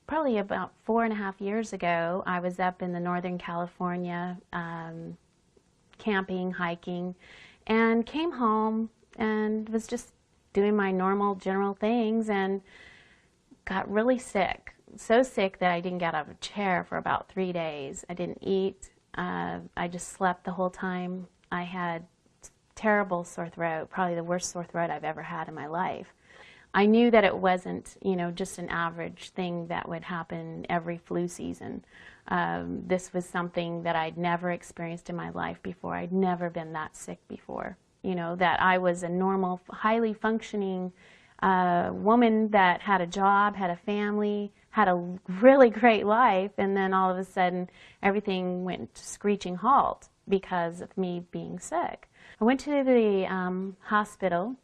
probably about 4.5 years ago, I was up in the Northern California camping, hiking, and came home and was just doing my normal general things and got really sick. So sick that I didn't get out of a chair for about 3 days. I didn't eat. I just slept the whole time. I had terrible sore throat, probably the worst sore throat I've ever had in my life. I knew that it wasn't, just an average thing that would happen every flu season. This was something that I'd never experienced in my life before. I'd never been that sick before. That I was a normal, highly functioning woman that had a job, had a family, had a really great life, and then all of a sudden everything went to screeching halt because of me being sick. I went to the hospital,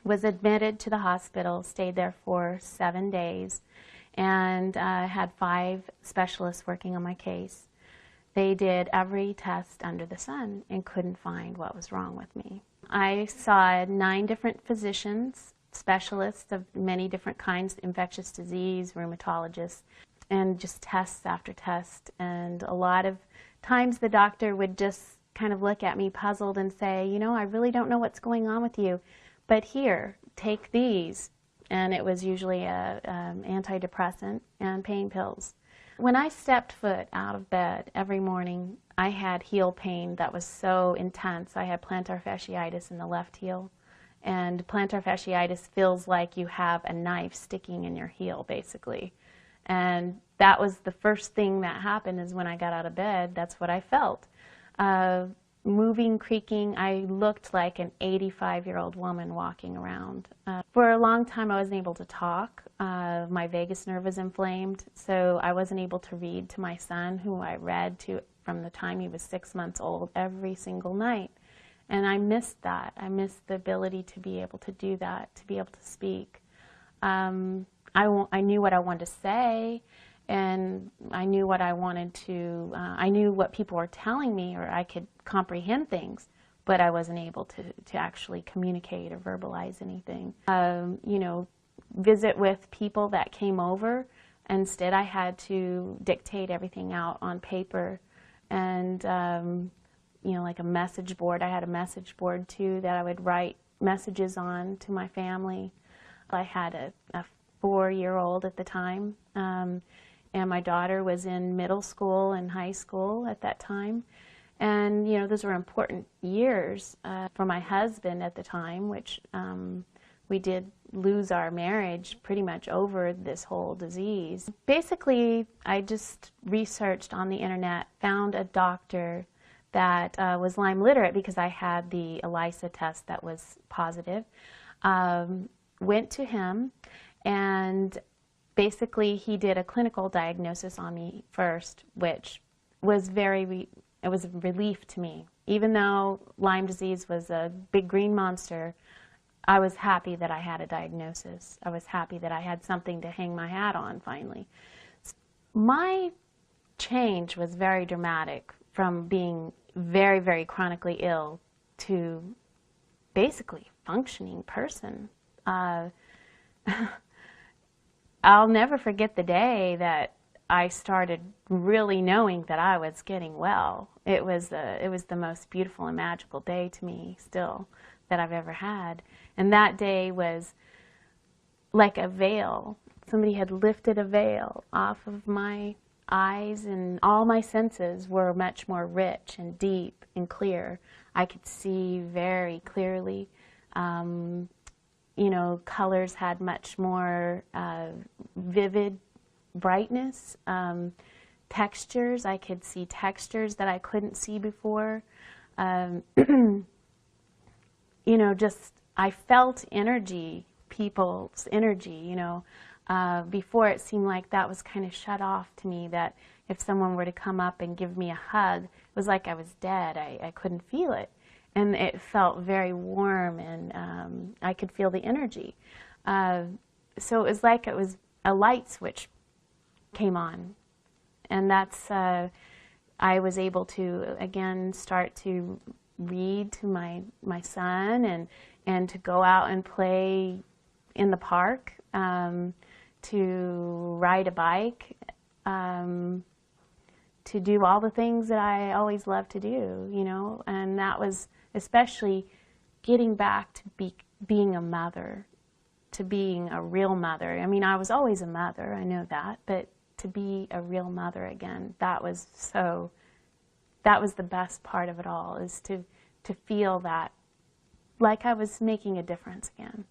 was admitted to the hospital, stayed there for 7 days, and had 5 specialists working on my case. They did every test under the sun and couldn't find what was wrong with me. I saw 9 different physicians, specialists of many different kinds, infectious disease, rheumatologists, and just tests after test. And a lot of times the doctor would just kind of look at me puzzled and say, I really don't know what's going on with you, but here, take these. And it was usually a antidepressant and pain pills. When I stepped foot out of bed every morning, I had heel pain that was so intense. I had plantar fasciitis in the left heel. And plantar fasciitis feels like you have a knife sticking in your heel, basically. And that was the first thing that happened, is when I got out of bed, that's what I felt. Moving, creaking, I looked like an 85-year-old woman walking around. For a long time, I wasn't able to talk. My vagus nerve was inflamed, so I wasn't able to read to my son, who I read to from the time he was 6 months old every single night. And I missed that. I missed the ability to be able to do that, to be able to speak. I knew what I wanted to say, and I knew what I wanted to, I knew what people were telling me, or I could comprehend things, but I wasn't able to actually communicate or verbalize anything. Visit with people that came over. Instead, I had to dictate everything out on paper, and like a message board. I had a message board too that I would write messages on to my family. I had a 4-year-old at the time, and my daughter was in middle school and high school at that time. And those were important years for my husband at the time, which we did lose our marriage pretty much over this whole disease. Basically, I just researched on the internet, found a doctor that was Lyme literate because I had the ELISA test that was positive. Went to him, and basically he did a clinical diagnosis on me first, which was it was a relief to me. Even though Lyme disease was a big green monster, I was happy that I had a diagnosis. I was happy that I had something to hang my hat on finally. My change was very dramatic, from being very, very chronically ill to basically functioning person. I'll never forget the day that I started really knowing that I was getting well. It was the most beautiful and magical day to me still that I've ever had. And that day was like a veil. Somebody had lifted a veil off of my eyes, and all my senses were much more rich and deep and clear. I could see very clearly. Colors had much more vivid brightness. Textures, I could see textures that I couldn't see before. I felt energy, people's energy, Before it seemed like that was kind of shut off to me, that if someone were to come up and give me a hug, it was like I was dead. I couldn't feel it. And it felt very warm, and I could feel the energy. So it was like it was a light switch came on. And that's, I was able to, again, start to read to my son, and to go out and play in the park, to ride a bike, to do all the things that I always loved to do, you know, and that was especially getting back to being a mother, to being a real mother. I mean, I was always a mother, I know that, but to be a real mother again, that was the best part of it all, is to feel that, like I was making a difference again.